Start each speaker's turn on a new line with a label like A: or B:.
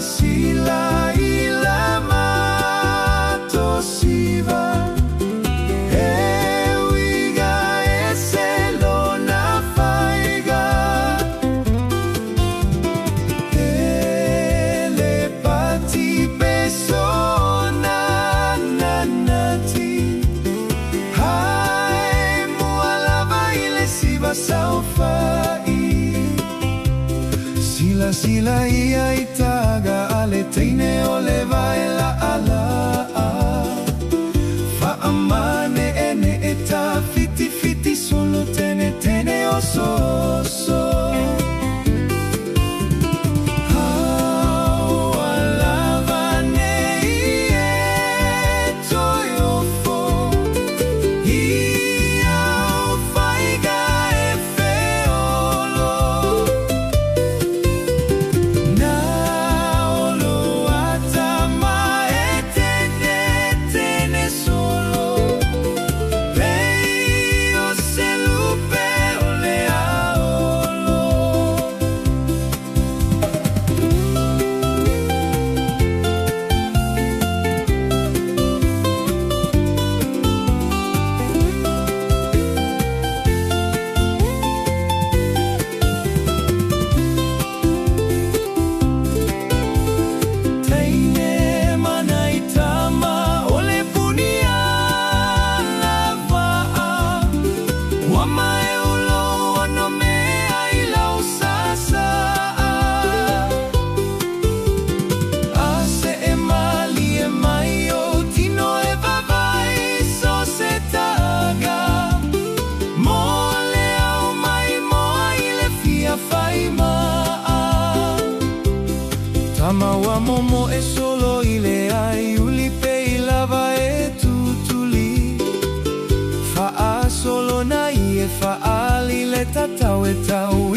A: Silasila matosiva ewiga eselona faiga telepati pesona nanati hai mualava ile siva saufai Silasila ia itaga ale teine ole vaela ala Faamane ene eta fiti fiti solo tene tene oso oso Haualavane ie toyofo Iau faiga e feolo Tama wa momo e solo ile ai ulipe ilava e tutuli Faa solo na ie faali le tatau e tau